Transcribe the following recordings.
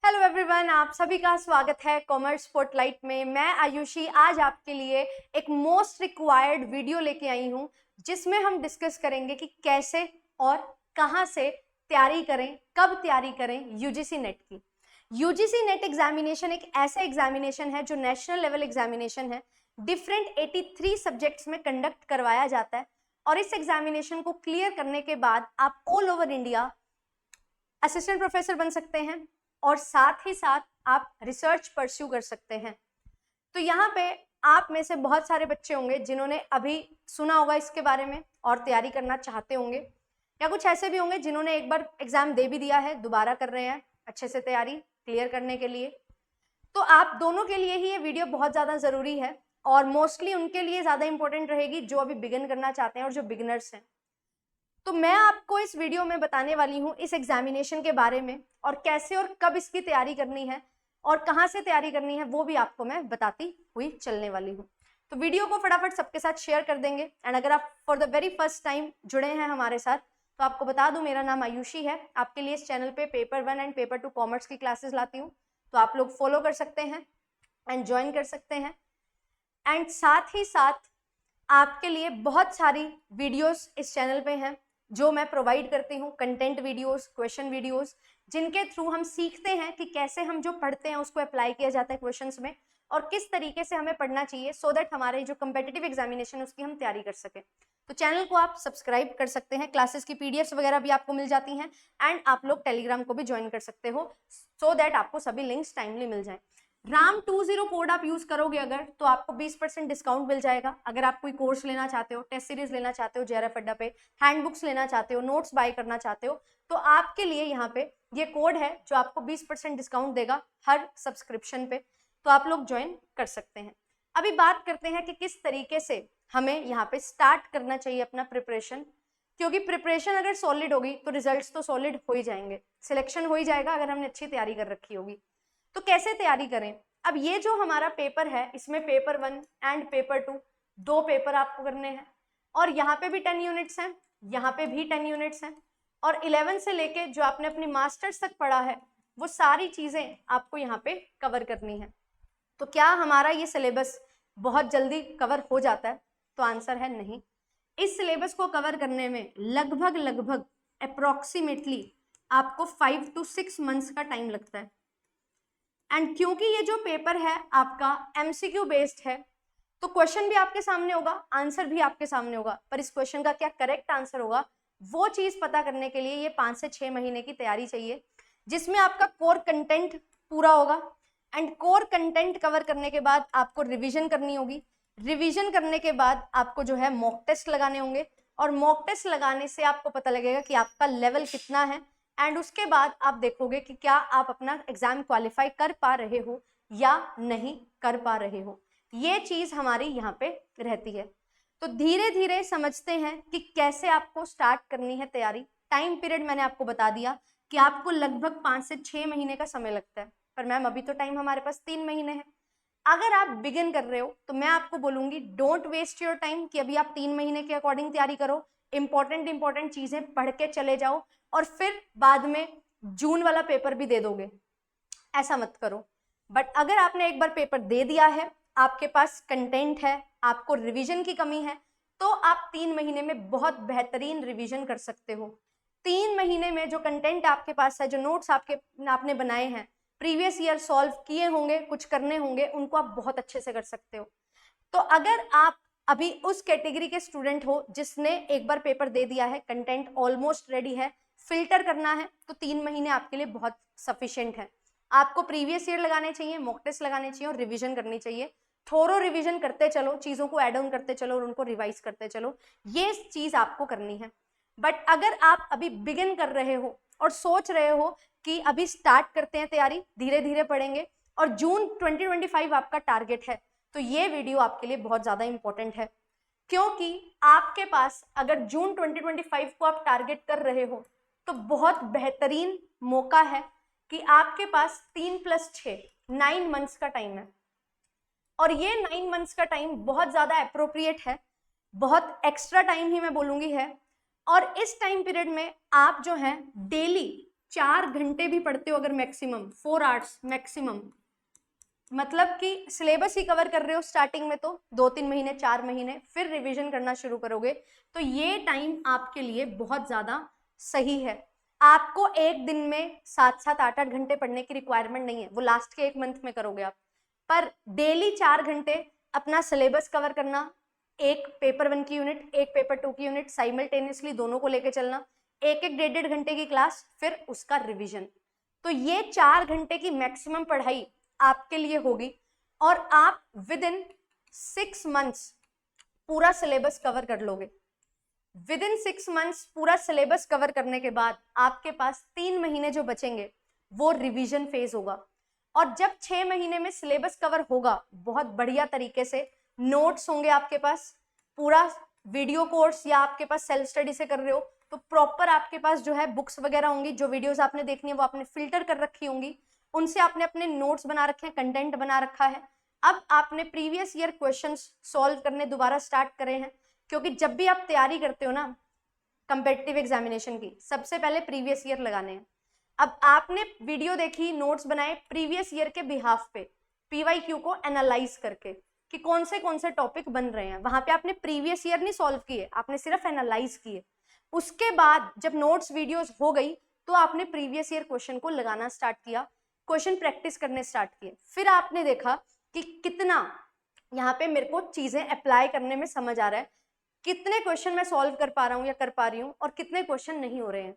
Hello everyone, आप सभी का स्वागत है कॉमर्स स्पॉटलाइट में। मैं आयुषी आज आपके लिए एक मोस्ट रिक्वायर्ड वीडियो लेके आई हूँ जिसमें हम डिस्कस करेंगे कि कैसे और कहाँ से तैयारी करें, कब तैयारी करें यूजीसी नेट की। यूजीसी नेट एग्जामिनेशन एक ऐसा एग्जामिनेशन है जो नेशनल लेवल एग्जामिनेशन है। डिफरेंट 83 सब्जेक्ट्स में कंडक्ट करवाया जाता है और इस एग्जामिनेशन को क्लियर करने के बाद आप all over India assistant professor बन सकते हैं और साथ ही साथ आप रिसर्च परस्यू कर सकते हैं। तो यहाँ पे आप में से बहुत सारे बच्चे होंगे जिन्होंने अभी सुना होगा इसके बारे में और तैयारी करना चाहते होंगे, या कुछ ऐसे भी होंगे जिन्होंने एक बार एग्जाम दे भी दिया है, दोबारा कर रहे हैं अच्छे से तैयारी क्लियर करने के लिए। तो आप दोनों के लिए ही ये वीडियो बहुत ज़्यादा ज़रूरी है और मोस्टली उनके लिए ज़्यादा इंपॉर्टेंट रहेगी जो अभी बिगिन करना चाहते हैं और जो बिगिनर्स हैं। तो मैं आपको इस वीडियो में बताने वाली हूँ इस एग्जामिनेशन के बारे में और कैसे और कब इसकी तैयारी करनी है और कहाँ से तैयारी करनी है वो भी आपको मैं बताती हुई चलने वाली हूँ। तो वीडियो को फटाफट सबके साथ शेयर कर देंगे। एंड अगर आप for the very first time जुड़े हैं हमारे साथ तो आपको बता दूं मेरा नाम आयुषी है। आपके लिए इस चैनल पे पेपर 1 एंड पेपर 2 कॉमर्स की क्लासेस लाती हूँ, तो आप लोग फॉलो कर सकते हैं एंड ज्वाइन कर सकते हैं। एंड साथ ही साथ आपके लिए बहुत सारी वीडियोस इस चैनल पे हैं जो मैं प्रोवाइड करती हूँ, कंटेंट वीडियोस, क्वेश्चन वीडियोस, जिनके थ्रू हम सीखते हैं कि कैसे हम जो पढ़ते हैं उसको अप्लाई किया जाता है क्वेश्चंस में और किस तरीके से हमें पढ़ना चाहिए सो दैट हमारे जो कंपेटिटिव एग्जामिनेशन है उसकी हम तैयारी कर सकें। तो चैनल को आप सब्सक्राइब कर सकते हैं, क्लासेस की पीडीएफ्स वगैरह भी आपको मिल जाती हैं एंड आप लोग टेलीग्राम को भी ज्वाइन कर सकते हो सो दैट आपको सभी लिंक्स टाइमली मिल जाएं। RAM20 कोड आप यूज करोगे अगर तो आपको 20% डिस्काउंट मिल जाएगा। अगर आप कोई कोर्स लेना चाहते हो, टेस्ट सीरीज लेना चाहते हो JRF अड्डा पे, हैंड बुक्स लेना चाहते हो, नोट्स बाय करना चाहते हो, तो आपके लिए यहाँ पे ये कोड है जो आपको 20% डिस्काउंट देगा हर सब्सक्रिप्शन पे, तो आप लोग ज्वाइन कर सकते हैं। अभी बात करते हैं कि किस तरीके से हमें यहाँ पे स्टार्ट करना चाहिए अपना प्रिपरेशन, क्योंकि प्रिपरेशन अगर सॉलिड होगी तो रिजल्ट्स तो सॉलिड हो ही जाएंगे, सिलेक्शन हो ही जाएगा अगर हमने अच्छी तैयारी कर रखी होगी। तो कैसे तैयारी करें? अब ये जो हमारा पेपर है इसमें पेपर 1 एंड पेपर 2 दो पेपर आपको करने हैं और यहाँ पे भी 10 यूनिट्स हैं, यहाँ पे भी 10 यूनिट्स हैं और 11 से लेके जो आपने अपनी मास्टर्स तक पढ़ा है वो सारी चीजें आपको यहाँ पे कवर करनी है। तो क्या हमारा ये सिलेबस बहुत जल्दी कवर हो जाता है? तो आंसर है नहीं। इस सिलेबस को कवर करने में लगभग अप्रोक्सीमेटली आपको 5 to 6 मंथ्स का टाइम लगता है। एंड क्योंकि ये जो पेपर है आपका MCQ बेस्ड है तो क्वेश्चन भी आपके सामने होगा, आंसर भी आपके सामने होगा, पर इस क्वेश्चन का क्या करेक्ट आंसर होगा वो चीज पता करने के लिए ये 5 से 6 महीने की तैयारी चाहिए, जिसमें आपका कोर कंटेंट पूरा होगा। एंड कोर कंटेंट कवर करने के बाद आपको रिवीजन करनी होगी, रिवीजन करने के बाद आपको जो है मॉक टेस्ट लगाने होंगे और मॉक टेस्ट लगाने से आपको पता लगेगा कि आपका लेवल कितना है एंड उसके बाद आप देखोगे कि क्या आप अपना एग्जाम क्वालिफाई कर पा रहे हो या नहीं कर पा रहे हो। ये चीज हमारी यहाँ पे रहती है। तो धीरे धीरे समझते हैं कि कैसे आपको स्टार्ट करनी है तैयारी। टाइम पीरियड मैंने आपको बता दिया कि आपको लगभग 5 से 6 महीने का समय लगता है, पर मैम अभी तो टाइम हमारे पास 3 महीने है। अगर आप बिगिन कर रहे हो तो मैं आपको बोलूंगी डोंट वेस्ट योर टाइम कि अभी आप 3 महीने के अकॉर्डिंग तैयारी करो, इंपॉर्टेंट चीजें पढ़ के चले जाओ और फिर बाद में जून वाला पेपर भी दे दोगे, ऐसा मत करो। बट अगर आपने एक बार पेपर दे दिया है, आपके पास कंटेंट है, आपको रिवीजन की कमी है, तो आप 3 महीने में बहुत बेहतरीन रिवीजन कर सकते हो। 3 महीने में जो कंटेंट आपके पास है, जो नोट्स आपने बनाए हैं, प्रीवियस ईयर सॉल्व किए होंगे, कुछ करने होंगे, उनको आप बहुत अच्छे से कर सकते हो। तो अगर आप अभी उस कैटेगरी के स्टूडेंट हो जिसने एक बार पेपर दे दिया है, कंटेंट ऑलमोस्ट रेडी है, फिल्टर करना है, तो 3 महीने आपके लिए बहुत सफिशिएंट है। आपको प्रीवियस ईयर लगाने चाहिए, मॉक टेस्ट लगाने चाहिए और रिवीजन करनी चाहिए। थोरो रिवीजन करते चलो, चीजों को ऐड ऑन करते चलो और उनको रिवाइज करते चलो, ये चीज आपको करनी है। बट अगर आप अभी बिगिन कर रहे हो और सोच रहे हो कि अभी स्टार्ट करते हैं तैयारी, धीरे धीरे पढ़ेंगे और जून 2025 आपका टारगेट है, तो ये वीडियो आपके लिए बहुत ज्यादा इंपॉर्टेंट है, क्योंकि आपके पास अगर जून 2025 को आप टारगेट कर रहे हो तो बहुत बेहतरीन मौका है कि आपके पास 3+6 9 मंथ्स का टाइम है और ये 9 मंथ्स का टाइम बहुत ज्यादा अप्रोप्रिएट है, बहुत एक्स्ट्रा टाइम ही मैं बोलूंगी है। और इस टाइम पीरियड में आप जो है डेली 4 घंटे भी पढ़ते हो अगर मैक्सिमम, 4 आवर्स मैक्सिमम, मतलब कि सिलेबस ही कवर कर रहे हो स्टार्टिंग में तो 2-3 महीने 4 महीने, फिर रिवीजन करना शुरू करोगे तो ये टाइम आपके लिए बहुत ज़्यादा सही है। आपको एक दिन में 7-7 8-8 घंटे पढ़ने की रिक्वायरमेंट नहीं है, वो लास्ट के 1 मंथ में करोगे आप, पर डेली 4 घंटे अपना सिलेबस कवर करना, एक पेपर 1 की यूनिट, एक पेपर 2 की यूनिट, साइमल्टेनियसली दोनों को लेके चलना, एक 1-1.5 घंटे की क्लास, फिर उसका रिविजन। तो ये 4 घंटे की मैक्सिमम पढ़ाई आपके लिए होगी और आप विद इन 6 मंथ्स पूरा सिलेबस कवर कर लोगे। विद इन 6 मंथ्स पूरा सिलेबस कवर करने के बाद आपके पास 3 महीने जो बचेंगे वो रिवीजन फेज होगा। और जब 6 महीने में सिलेबस कवर होगा बहुत बढ़िया तरीके से, नोट्स होंगे आपके पास, पूरा वीडियो कोर्स या आपके पास सेल्फ स्टडी से कर रहे हो तो प्रॉपर आपके पास जो है बुक्स वगैरह होंगी, जो वीडियोस आपने देखनी है वो आपने फिल्टर कर रखी होंगी, उनसे आपने अपने नोट्स बना रखे हैं, कंटेंट बना रखा है। अब आपने प्रीवियस ईयर क्वेश्चंस सॉल्व करने दोबारा स्टार्ट करे हैं, क्योंकि जब भी आप तैयारी करते हो ना कंपेटिटिव एग्जामिनेशन की, सबसे पहले प्रीवियस ईयर लगाने हैं। अब आपने वीडियो देखी, नोट्स बनाए प्रीवियस ईयर के बिहाफ पे, पीवाईक्यू को एनालाइज करके कि कौन से टॉपिक बन रहे हैं, वहां पे आपने प्रीवियस ईयर नहीं सॉल्व किए, आपने सिर्फ एनालाइज किए। उसके बाद जब नोट्स वीडियोस हो गई तो आपने प्रीवियस ईयर क्वेश्चन को लगाना स्टार्ट किया, क्वेश्चन प्रैक्टिस करने स्टार्ट किए, फिर आपने देखा कि कितना यहाँ पे मेरे को चीजें अप्लाई करने में समझ आ रहा है, कितने क्वेश्चन मैं सॉल्व कर पा रहा हूँ या कर पा रही हूँ और कितने क्वेश्चन नहीं हो रहे हैं।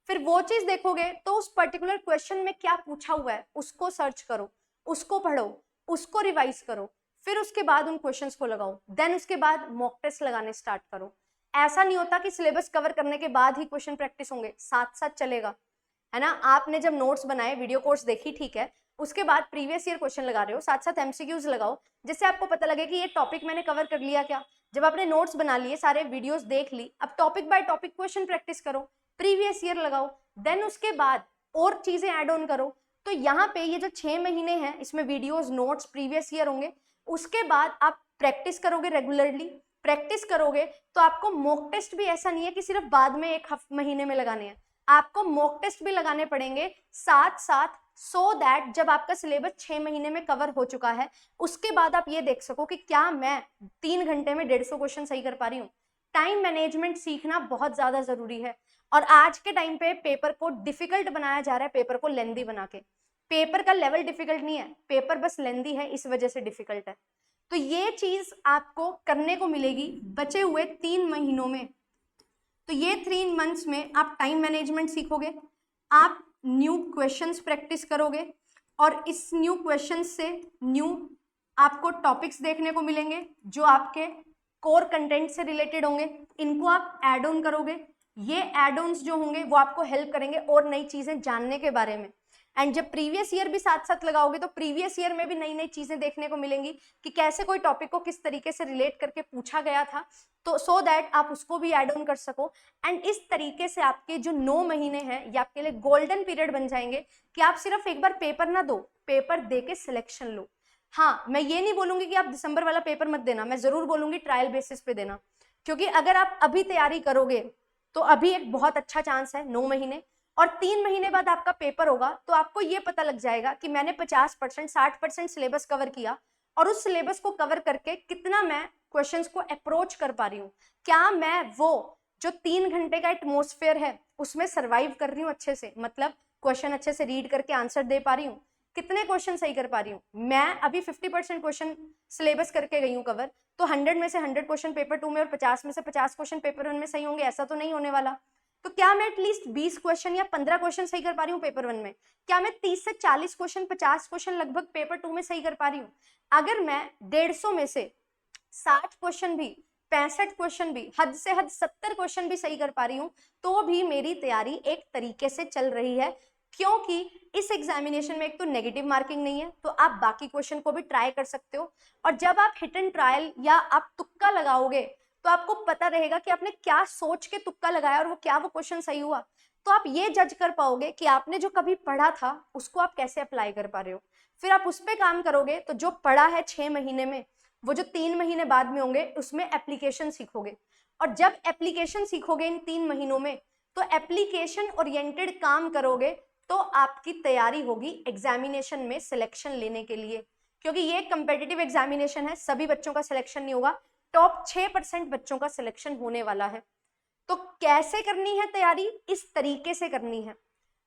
फिर वो चीज देखोगे तो उस पर्टिकुलर क्वेश्चन में क्या पूछा हुआ है उसको सर्च करो, उसको पढ़ो, उसको रिवाइज करो, फिर उसके बाद उन क्वेश्चंस को लगाओ, देन उसके बाद मॉक टेस्ट लगाने स्टार्ट करो। ऐसा नहीं होता कि सिलेबस कवर करने के बाद ही क्वेश्चन प्रैक्टिस होंगे, साथ साथ चलेगा, है ना। आपने जब नोट्स बनाए, वीडियो कोर्स देखी, ठीक है, उसके बाद प्रीवियस ईयर क्वेश्चन लगा रहे हो, साथ साथ एमसीक्यूज लगाओ, जिससे आपको पता लगे कि ये टॉपिक मैंने कवर कर लिया क्या। जब आपने नोट्स बना लिए, सारे वीडियोस देख ली, अब topic by topic question practice करो, प्रीवियस ईयर लगाओ, देन उसके बाद और चीजें ऐड ऑन करो। तो यहाँ पे ये जो 6 महीने हैं इसमें वीडियोस, नोट्स, प्रीवियस ईयर होंगे। उसके बाद आप प्रैक्टिस करोगे, रेगुलरली प्रैक्टिस करोगे तो आपको मॉक टेस्ट भी ऐसा नहीं है कि सिर्फ बाद में 1 महीने में लगाने हैं, आपको मॉक टेस्ट भी लगाने पड़ेंगे साथ साथ, सो दैट जब आपका सिलेबस 6 महीने में कवर हो चुका है उसके बाद आप ये देख सको कि क्या मैं 3 घंटे में 150 क्वेश्चन सही कर पा रही हूँ। टाइम मैनेजमेंट सीखना बहुत ज्यादा जरूरी है और आज के टाइम पे पेपर को डिफिकल्ट बनाया जा रहा है, पेपर को लेंदी बना के। पेपर का लेवल डिफिकल्ट नहीं है, पेपर बस लेंदी है, इस वजह से डिफिकल्ट है। तो ये चीज आपको करने को मिलेगी बचे हुए 3 महीनों में। तो ये 3 मंथ्स में आप टाइम मैनेजमेंट सीखोगे, आप न्यू क्वेश्चंस प्रैक्टिस करोगे और इस न्यू क्वेश्चंस से न्यू आपको टॉपिक्स देखने को मिलेंगे जो आपके कोर कंटेंट से रिलेटेड होंगे, इनको आप ऐड ऑन करोगे। ये ऐड ऑन्स जो होंगे वो आपको हेल्प करेंगे और नई चीजें जानने के बारे में। एंड जब प्रीवियस ईयर भी साथ साथ लगाओगे तो प्रीवियस ईयर में भी नई नई चीजें देखने को मिलेंगी कि कैसे कोई टॉपिक को किस तरीके से रिलेट करके पूछा गया था, तो सो दैट आप उसको भी ऐड ऑन कर सको। एंड इस तरीके से आपके जो 9 महीने हैं ये आपके लिए गोल्डन पीरियड बन जाएंगे कि आप सिर्फ एक बार पेपर ना दो, पेपर दे के सिलेक्शन लो। हाँ, मैं ये नहीं बोलूंगी कि आप दिसंबर वाला पेपर मत देना, मैं जरूर बोलूंगी ट्रायल बेसिस पे देना, क्योंकि अगर आप अभी तैयारी करोगे तो अभी एक बहुत अच्छा चांस है 9 महीने, और 3 महीने बाद आपका पेपर होगा तो आपको ये पता लग जाएगा कि मैंने 50% 60% सिलेबस कवर किया और उस सिलेबस को कवर करके कितना मैं क्वेश्चंस को अप्रोच कर पा रही हूँ, क्या मैं वो जो 3 घंटे का एटमोस्फेयर है उसमें सर्वाइव कर रही हूँ अच्छे से, मतलब क्वेश्चन अच्छे से रीड करके आंसर दे पा रही हूँ, कितने क्वेश्चन सही कर पा रही हूँ। मैं अभी 50% क्वेश्चन सिलेबस करके गई हूँ कवर, तो 100 में से 100 क्वेश्चन पेपर 2 में और 50 में से 50 क्वेश्चन पेपर 1 में सही होंगे, ऐसा तो नहीं होने वाला। तो क्या मैं एटलीस्ट 20 क्वेश्चन या 15 क्वेश्चन सही कर पा रही हूँ पेपर 1 में, क्या मैं 30 से 40 क्वेश्चन 50 क्वेश्चन लगभग पेपर 2 में सही कर पा रही हूँ। अगर मैं 150 में से 60 क्वेश्चन भी, 65 क्वेश्चन भी, हद से हद 70 क्वेश्चन भी सही कर पा रही हूँ तो भी मेरी तैयारी एक तरीके से चल रही है, क्योंकि इस एग्जामिनेशन में एक तो नेगेटिव मार्किंग नहीं है, तो आप बाकी क्वेश्चन को भी ट्राई कर सकते हो। और जब आप हिट एंड ट्रायल या आप तुक्का लगाओगे तो आपको पता रहेगा कि आपने क्या सोच के तुक्का लगाया और वो क्वेश्चन सही हुआ, तो आप ये जज कर पाओगे कि आपने जो कभी पढ़ा था उसको आप कैसे अप्लाई कर पा रहे हो। फिर आप उस पर काम करोगे तो जो पढ़ा है 6 महीने में, वो जो 3 महीने बाद में होंगे उसमें एप्लीकेशन सीखोगे, और जब एप्लीकेशन सीखोगे इन 3 महीनों में, तो एप्लीकेशन ओरिएंटेड काम करोगे तो आपकी तैयारी होगी एग्जामिनेशन में सिलेक्शन लेने के लिए, क्योंकि ये कंपेटिटिव एग्जामिनेशन है, सभी बच्चों का सिलेक्शन नहीं होगा, टॉप 6% बच्चों का सिलेक्शन होने वाला है। तो कैसे करनी है तैयारी? इस तरीके से करनी है।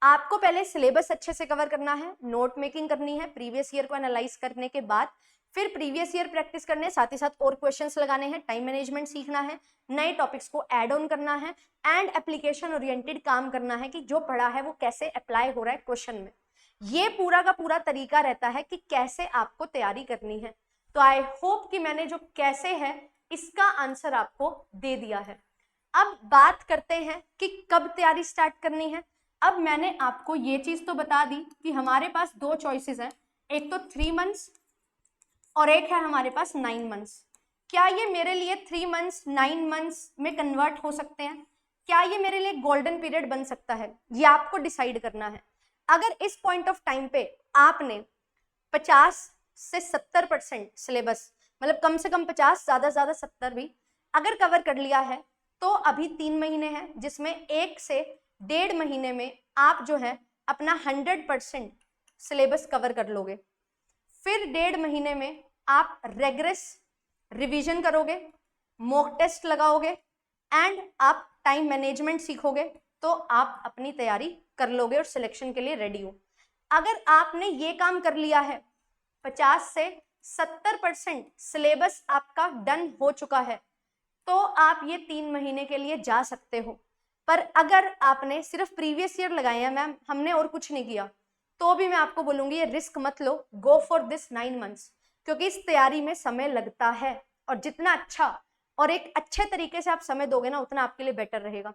आपको पहले सिलेबस अच्छे से कवर करना है, नोट मेकिंग करनी है, प्रीवियस ईयर को एनालाइज करने के बाद फिर प्रीवियस ईयर प्रैक्टिस करने, साथ ही साथ और क्वेश्चंस लगाने हैं, टाइम मैनेजमेंट सीखना है, नए टॉपिक्स को ऐड ऑन करना है एंड एप्लीकेशन ओरिएंटेड काम करना है कि जो पढ़ा है वो कैसे अप्लाई हो रहा है क्वेश्चन में। ये पूरा का पूरा तरीका रहता है कि कैसे आपको तैयारी करनी है। तो आई होप कि मैंने जो कैसे है इसका आंसर आपको दे दिया है। अब बात करते हैं कि कब तैयारी स्टार्ट करनी है। अब मैंने आपको ये चीज तो बता दी कि हमारे पास 2 चॉइसेस हैं, एक तो 3 मंथ्स और एक है हमारे पास 9 मंथ्स। क्या ये मेरे लिए 3 मंथ्स 9 मंथ्स में कन्वर्ट हो सकते हैं? क्या ये मेरे लिए गोल्डन पीरियड बन सकता है? ये आपको डिसाइड करना है। अगर इस पॉइंट ऑफ टाइम पे आपने 50 से 70% सिलेबस, मतलब कम से कम 50, ज्यादा से ज्यादा 70 भी अगर कवर कर लिया है, तो अभी 3 महीने हैं जिसमें 1 से 1.5 महीने में आप जो है अपना 100% सिलेबस कवर कर लोगे। फिर 1.5 महीने में आप रेग्रेस रिवीजन करोगे, मॉक टेस्ट लगाओगे एंड आप टाइम मैनेजमेंट सीखोगे, तो आप अपनी तैयारी कर लोगे और सिलेक्शन के लिए रेडी हो। अगर आपने ये काम कर लिया है, 50 से 70% सिलेबस आपका डन हो चुका है, तो आप ये 3 महीने के लिए जा सकते हो। पर अगर आपने सिर्फ प्रीवियस ईयर लगाए हैं मैम, हमने और कुछ नहीं किया, तो भी मैं आपको बोलूंगी ये रिस्क मत लो, गो फॉर दिस 9 मंथ्स, क्योंकि इस तैयारी में समय लगता है और जितना अच्छा और एक अच्छे तरीके से आप समय दोगे ना, उतना आपके लिए बेटर रहेगा।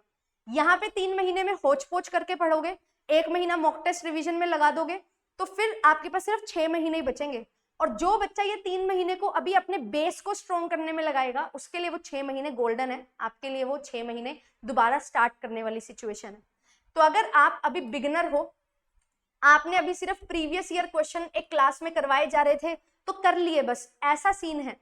यहाँ पे 3 महीने में होच पोच करके पढ़ोगे, 1 महीना मॉक टेस्ट रिवीजन में लगा दोगे, तो फिर आपके पास सिर्फ 6 महीने ही बचेंगे। और जो बच्चा ये 3 महीने को अभी अपने बेस को स्ट्रॉन्ग करने में लगाएगा, उसके लिए वो 6 महीने गोल्डन है, आपके लिए वो 6 महीने दोबारा स्टार्ट करने वाली सिचुएशन है। तो अगर आप अभी बिगिनर हो, आपने अभी सिर्फ प्रीवियस ईयर क्वेश्चन एक क्लास में करवाए जा रहे थे तो कर लिए बस, ऐसा सीन है,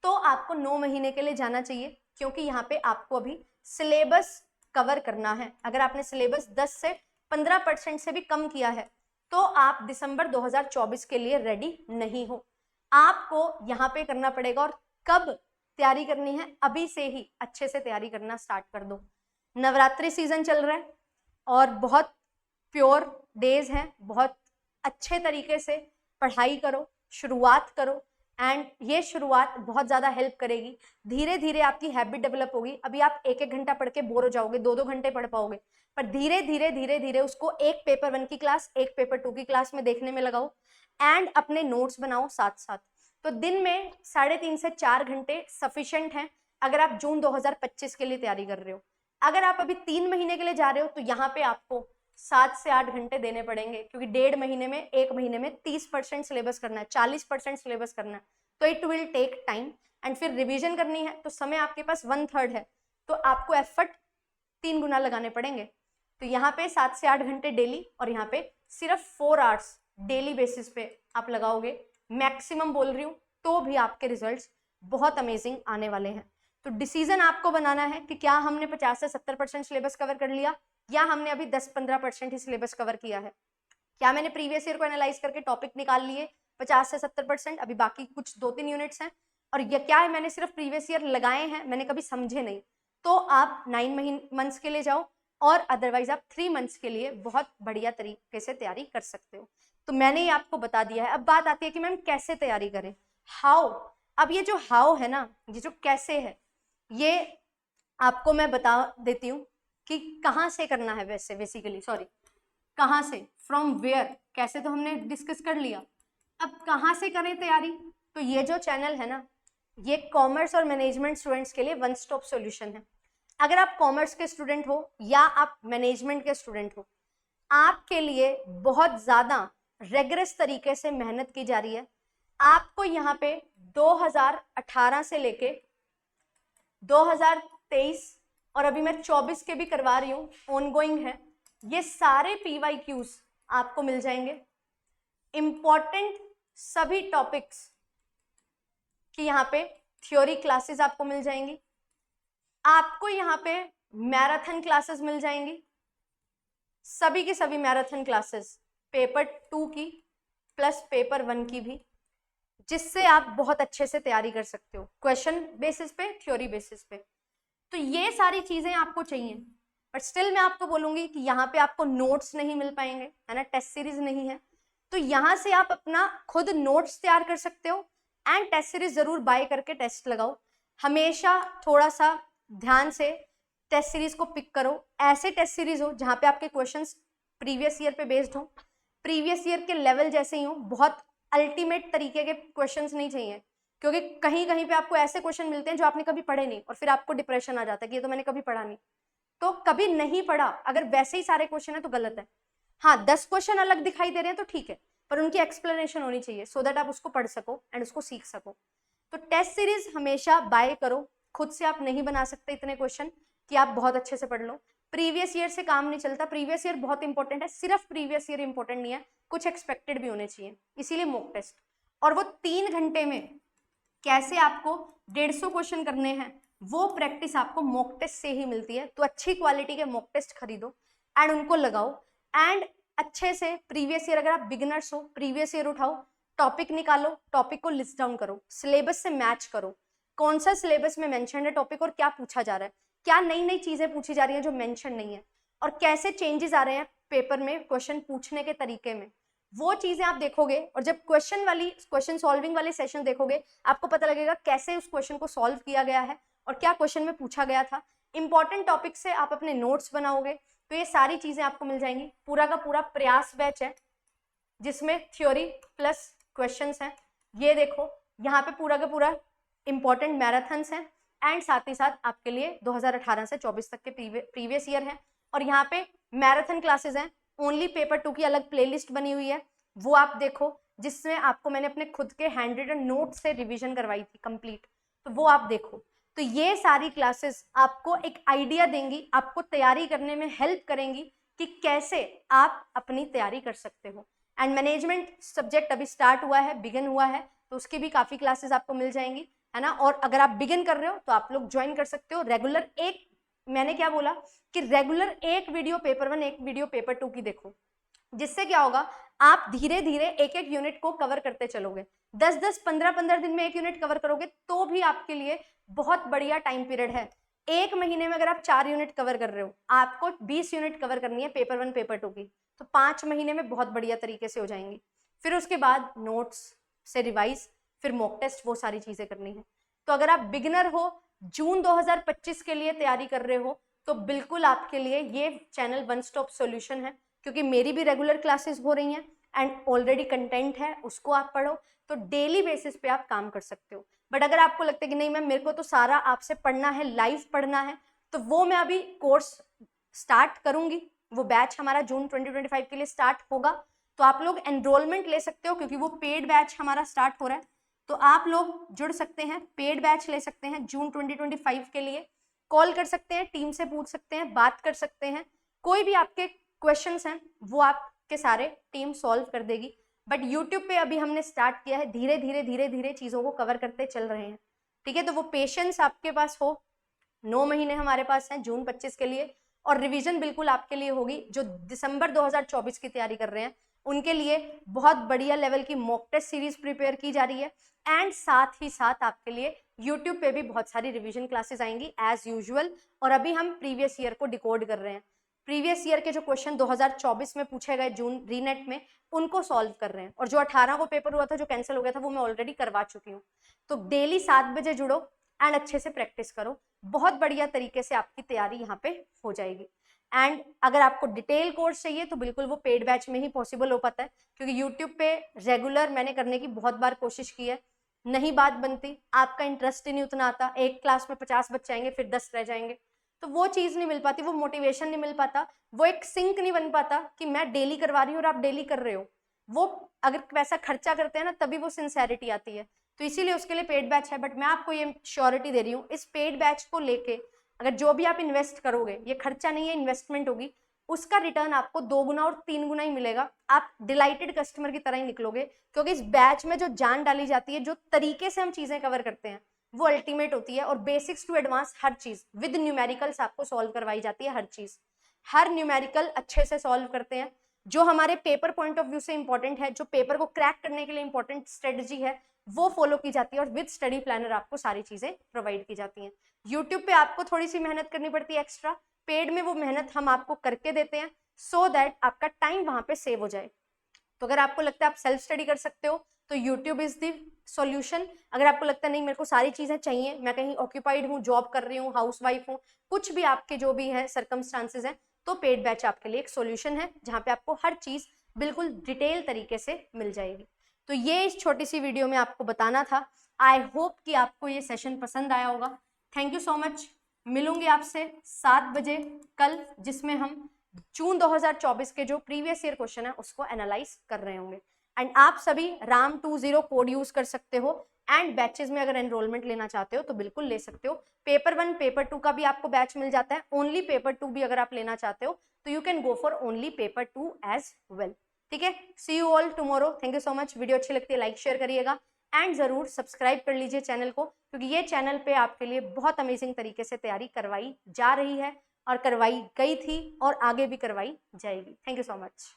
तो आपको 9 महीने के लिए जाना चाहिए, क्योंकि यहाँ पे आपको अभी सिलेबस कवर करना है। अगर आपने सिलेबस 10 से 15% से भी कम किया है, तो आप दिसंबर 2024 के लिए रेडी नहीं हो। आपको यहाँ पे करना पड़ेगा। और कब तैयारी करनी है? अभी से ही अच्छे से तैयारी करना स्टार्ट कर दो। नवरात्रि सीजन चल रहा है और बहुत प्योर डेज हैं, बहुत अच्छे तरीके से पढ़ाई करो, शुरुआत करो एंड ये शुरुआत बहुत ज़्यादा हेल्प करेगी। धीरे धीरे आपकी हैबिट डेवलप होगी। अभी आप 1-1 घंटा पढ़ के बोर हो जाओगे, 2-2 घंटे पढ़ पाओगे, पर धीरे धीरे धीरे धीरे उसको एक पेपर 1 की क्लास, एक पेपर 2 की क्लास में देखने में लगाओ एंड अपने नोट्स बनाओ साथ साथ। तो दिन में 3.5 से 4 घंटे सफिशिएंट हैं अगर आप जून 2025 के लिए तैयारी कर रहे हो। अगर आप अभी 3 महीने के लिए जा रहे हो, तो यहाँ पे आपको 7 से 8 घंटे देने पड़ेंगे, क्योंकि 1.5 महीने में, 1 महीने में 30% सिलेबस करना है, 40% सिलेबस करना है, तो it will take time. And फिर रिवीजन करनी है, तो समय आपके पास 1/3 है, तो आपको एफर्ट 3 गुना लगाने पड़ेंगे। तो यहाँ पे 7 से 8 घंटे डेली, और यहाँ पे सिर्फ 4 आवर्स डेली बेसिस पे आप लगाओगे, मैक्सिमम बोल रही हूँ, तो भी आपके रिजल्ट्स बहुत अमेजिंग आने वाले हैं। तो डिसीजन आपको बनाना है कि क्या हमने 50 से 70% सिलेबस कवर कर लिया, या हमने अभी 10-15% ही सिलेबस कवर किया है। क्या मैंने प्रीवियस ईयर को एनालाइज करके टॉपिक निकाल लिए 50 से 70%, अभी बाकी कुछ 2-3 यूनिट्स हैं, और ये क्या है मैंने सिर्फ प्रीवियस ईयर लगाए हैं, मैंने कभी समझे नहीं, तो आप 9 मंथ्स के लिए जाओ, और अदरवाइज आप 3 मंथ्स के लिए बहुत बढ़िया तरीके से तैयारी कर सकते हो। तो मैंने ये आपको बता दिया है। अब बात आती है कि मैम कैसे तैयारी करें, हाउ। अब ये जो हाउ है ना, ये जो कैसे है, ये आपको मैं बता देती हूँ कि कहाँ से करना है। वैसे बेसिकली कहाँ से, फ्रॉम वेयर, कैसे तो हमने डिस्कस कर लिया, अब कहाँ से करें तैयारी। तो ये जो चैनल है ना, ये कॉमर्स और मैनेजमेंट स्टूडेंट्स के लिए वन स्टॉप सॉल्यूशन है। अगर आप कॉमर्स के स्टूडेंट हो या आप मैनेजमेंट के स्टूडेंट हो, आपके लिए बहुत ज़्यादा रेगरस तरीके से मेहनत की जा रही है। आपको यहाँ पे 2018 से लेके 2023 और अभी मैं 24 के भी करवा रही हूँ, ऑनगोइंग है, ये सारे PYQs आपको मिल जाएंगे। इंपॉर्टेंट सभी टॉपिक्स की यहाँ पे थ्योरी क्लासेस आपको मिल जाएंगी। आपको यहाँ पे मैराथन क्लासेस मिल जाएंगी, सभी की सभी मैराथन क्लासेस, पेपर 2 की प्लस पेपर 1 की भी, जिससे आप बहुत अच्छे से तैयारी कर सकते हो क्वेश्चन बेसिस पे, थ्योरी बेसिस पे। तो ये सारी चीजें आपको चाहिए, बट स्टिल मैं आपको बोलूंगी कि यहाँ पे आपको नोट्स नहीं मिल पाएंगे, है ना, टेस्ट सीरीज नहीं है, तो यहाँ से आप अपना खुद नोट्स तैयार कर सकते हो एंड टेस्ट सीरीज जरूर बाय करके टेस्ट लगाओ। हमेशा थोड़ा सा ध्यान से टेस्ट सीरीज को पिक करो, ऐसे टेस्ट सीरीज हो जहाँ पे आपके क्वेश्चंस प्रीवियस ईयर पे बेस्ड हो, प्रीवियस ईयर के लेवल जैसे ही हो, बहुत अल्टीमेट तरीके के क्वेश्चंस नहीं चाहिए, क्योंकि कहीं कहीं पे आपको ऐसे क्वेश्चन मिलते हैं जो आपने कभी पढ़े नहीं और फिर आपको डिप्रेशन आ जाता है कि ये तो मैंने कभी पढ़ा नहीं। तो कभी नहीं पढ़ा अगर वैसे ही सारे क्वेश्चन है तो गलत है। हाँ, 10 क्वेश्चन अलग दिखाई दे रहे हैं तो ठीक है, पर उनकी एक्सप्लेनेशन होनी चाहिए सो दैट आप उसको पढ़ सको एंड उसको सीख सको। तो टेस्ट सीरीज हमेशा बाय करो, खुद से आप नहीं बना सकते इतने क्वेश्चन कि आप बहुत अच्छे से पढ़ लो। प्रीवियस ईयर से काम नहीं चलता, प्रीवियस ईयर बहुत इंपॉर्टेंट है, सिर्फ प्रीवियस ईयर इंपॉर्टेंट नहीं है, कुछ एक्सपेक्टेड भी होने चाहिए, इसीलिए मॉक टेस्ट। और वो 3 घंटे में कैसे आपको 150 क्वेश्चन करने हैं, वो प्रैक्टिस आपको मॉक टेस्ट से ही मिलती है। तो अच्छी क्वालिटी के मॉक टेस्ट खरीदो एंड उनको लगाओ एंड अच्छे से प्रीवियस ईयर, अगर आप बिगिनर्स हो, प्रीवियस ईयर उठाओ, टॉपिक निकालो, टॉपिक को लिस्ट डाउन करो, सिलेबस से मैच करो, कौन सा सिलेबस में मेंशन है टॉपिक और क्या पूछा जा रहा है, क्या नई नई चीजें पूछी जा रही हैं जो मेंशन नहीं है, और कैसे चेंजेस आ रहे हैं पेपर में क्वेश्चन पूछने के तरीके में, वो चीजें आप देखोगे। और जब क्वेश्चन सॉल्विंग वाली सेशन देखोगे, आपको पता लगेगा कैसे उस क्वेश्चन को सॉल्व किया गया है और क्या क्वेश्चन में पूछा गया था। इंपॉर्टेंट टॉपिक से आप अपने नोट्स बनाओगे, तो ये सारी चीजें आपको मिल जाएंगी। पूरा का पूरा प्रयास बैच है जिसमें थ्योरी प्लस क्वेश्चंस हैं। ये देखो, यहाँ पे पूरा का पूरा इंपॉर्टेंट मैराथन्स हैं एंड साथ ही साथ आपके लिए 2018 से 24 तक के प्रीवियस ईयर हैं। और यहाँ पे मैराथन क्लासेस हैं, ओनली पेपर 2 की अलग प्लेलिस्ट बनी हुई है, वो आप देखो, जिसमें आपको मैंने अपने खुद के हैंड रिटन नोट से रिवीजन करवाई थी कंप्लीट, तो वो आप देखो। तो ये सारी क्लासेस आपको एक आइडिया देंगी, आपको तैयारी करने में हेल्प करेंगी कि कैसे आप अपनी तैयारी कर सकते हो। एंड मैनेजमेंट सब्जेक्ट अभी स्टार्ट हुआ है, बिगिन हुआ है, तो उसकी भी काफ़ी क्लासेस आपको मिल जाएंगी, है ना। और अगर आप बिगिन कर रहे हो तो आप लोग ज्वाइन कर सकते हो रेगुलर। एक मैंने क्या बोला कि रेगुलर एक वीडियो पेपर 1, एक वीडियो पेपर 2 की देखो, जिससे क्या होगा, आप धीरे धीरे एक एक यूनिट को कवर करते चलोगे। 10-10, 15-15 दिन में एक यूनिट कवर करोगे तो भी आपके लिए बहुत बढ़िया टाइम पीरियड है। एक महीने में अगर आप 4 यूनिट कवर कर रहे हो, आपको 20 यूनिट कवर करनी है पेपर 1 पेपर 2 की, तो 5 महीने में बहुत बढ़िया तरीके से हो जाएंगी। फिर उसके बाद नोट्स से रिवाइज, फिर मॉक टेस्ट, वो सारी चीजें करनी है। तो अगर आप बिगिनर हो, जून 2025 के लिए तैयारी कर रहे हो, तो बिल्कुल आपके लिए ये चैनल वन स्टॉप सॉल्यूशन है, क्योंकि मेरी भी रेगुलर क्लासेस हो रही हैं एंड ऑलरेडी कंटेंट है, उसको आप पढ़ो, तो डेली बेसिस पे आप काम कर सकते हो। बट अगर आपको लगता है कि नहीं मैम मेरे को तो सारा आपसे पढ़ना है, लाइव पढ़ना है, तो वो मैं अभी कोर्स स्टार्ट करूंगी, वो बैच हमारा जून 2025 के लिए स्टार्ट होगा, तो आप लोग एनरोलमेंट ले सकते हो, क्योंकि वो पेड बैच हमारा स्टार्ट हो रहा है, तो आप लोग जुड़ सकते हैं, पेड बैच ले सकते हैं जून 2025 के लिए। कॉल कर सकते हैं, टीम से पूछ सकते हैं, बात कर सकते हैं, कोई भी आपके क्वेश्चंस हैं वो आपके सारे टीम सॉल्व कर देगी। बट यूट्यूब पे अभी हमने स्टार्ट किया है, धीरे धीरे चीज़ों को कवर करते चल रहे हैं, ठीक है। तो वो पेशेंस आपके पास हो, 9 महीने हमारे पास हैं जून 25 के लिए, और रिवीजन बिल्कुल आपके लिए होगी। जो दिसंबर 2024 की तैयारी कर रहे हैं उनके लिए बहुत बढ़िया लेवल की मॉक टेस्ट सीरीज प्रिपेयर की जा रही है एंड साथ ही साथ आपके लिए यूट्यूब पे भी बहुत सारी रिवीजन क्लासेस आएंगी एज यूजुअल। और अभी हम प्रीवियस ईयर को डिकोड कर रहे हैं, प्रीवियस ईयर के जो क्वेश्चन 2024 में पूछे गए जून रीनेट में, उनको सॉल्व कर रहे हैं। और जो 18 को पेपर हुआ था जो कैंसिल हो गया था, वो मैं ऑलरेडी करवा चुकी हूँ। तो डेली 7 बजे जुड़ो एंड अच्छे से प्रैक्टिस करो, बहुत बढ़िया तरीके से आपकी तैयारी यहाँ पे हो जाएगी। एंड अगर आपको डिटेल कोर्स चाहिए तो बिल्कुल वो पेड बैच में ही पॉसिबल हो पाता है, क्योंकि यूट्यूब पे रेगुलर मैंने करने की बहुत बार कोशिश की है, नहीं बात बनती, आपका इंटरेस्ट ही नहीं उतना आता, एक क्लास में 50 बच्चे आएंगे फिर 10 रह जाएंगे, तो वो चीज़ नहीं मिल पाती, वो मोटिवेशन नहीं मिल पाता, वो एक सिंक नहीं बन पाता कि मैं डेली करवा रही हूँ और आप डेली कर रहे हो। वो अगर पैसा खर्चा करते हैं ना, तभी वो सिंसेरिटी आती है। तो इसीलिए उसके लिए पेड बैच है। बट मैं आपको ये श्योरिटी दे रही हूँ, इस पेड बैच को लेके अगर जो भी आप इन्वेस्ट करोगे, ये खर्चा नहीं है, इन्वेस्टमेंट होगी, उसका रिटर्न आपको 2 गुना और 3 गुना ही मिलेगा। आप डिलाइटेड कस्टमर की तरह ही निकलोगे, क्योंकि इस बैच में जो जान डाली जाती है, जो तरीके से हम चीज़ें कवर करते हैं, वो अल्टीमेट होती है। और बेसिक्स टू एडवांस हर चीज़ विद न्यूमेरिकल्स आपको सॉल्व करवाई जाती है, हर चीज़। हर न्यूमेरिकल अच्छे से सॉल्व करते हैं, जो हमारे पेपर पॉइंट ऑफ व्यू से इंपॉर्टेंट है, जो पेपर को क्रैक करने के लिए इंपॉर्टेंट स्ट्रेटजी है वो फॉलो की जाती है और विद स्टडी प्लानर आपको सारी चीजें प्रोवाइड की जाती हैं। यूट्यूब पे आपको थोड़ी सी मेहनत करनी पड़ती है एक्स्ट्रा, पेड में वो मेहनत हम आपको करके देते हैं सो दैट आपका टाइम वहां पे सेव हो जाए। तो अगर आपको लगता है आप सेल्फ स्टडी कर सकते हो तो यूट्यूब इज द सॉल्यूशन। अगर आपको लगता है नहीं मेरे को सारी चीजें चाहिए, मैं कहीं ऑक्यूपाइड हूँ, जॉब कर रही हूँ, हाउस वाइफ हूँ, कुछ भी आपके जो भी है सर्कमस्टांसेस हैं, तो पेड बैच आपके लिए एक सॉल्यूशन है जहाँ पे आपको हर चीज बिल्कुल डिटेल तरीके से मिल जाएगी। तो ये इस छोटी सी वीडियो में आपको बताना था। आई होप कि आपको ये सेशन पसंद आया होगा। Thank you so much. मिलूंगी आपसे 7 बजे कल, जिसमें हम जून 2024 के जो प्रीवियस ईयर क्वेश्चन है उसको एनालाइज कर रहे होंगे। एंड आप सभी राम 20 कोड यूज कर सकते हो एंड बैचेस में अगर एनरोलमेंट लेना चाहते हो तो बिल्कुल ले सकते हो। पेपर 1 पेपर 2 का भी आपको बैच मिल जाता है, ओनली पेपर 2 भी अगर आप लेना चाहते हो तो you can go for only paper 2 as well. ठीक है, see you all tomorrow. Thank you so much. Video अच्छी लगती है लाइक शेयर करिएगा एंड जरूर सब्सक्राइब कर लीजिए चैनल को, क्योंकि ये चैनल पे आपके लिए बहुत अमेजिंग तरीके से तैयारी करवाई जा रही है और करवाई गई थी और आगे भी करवाई जाएगी। Thank you so much.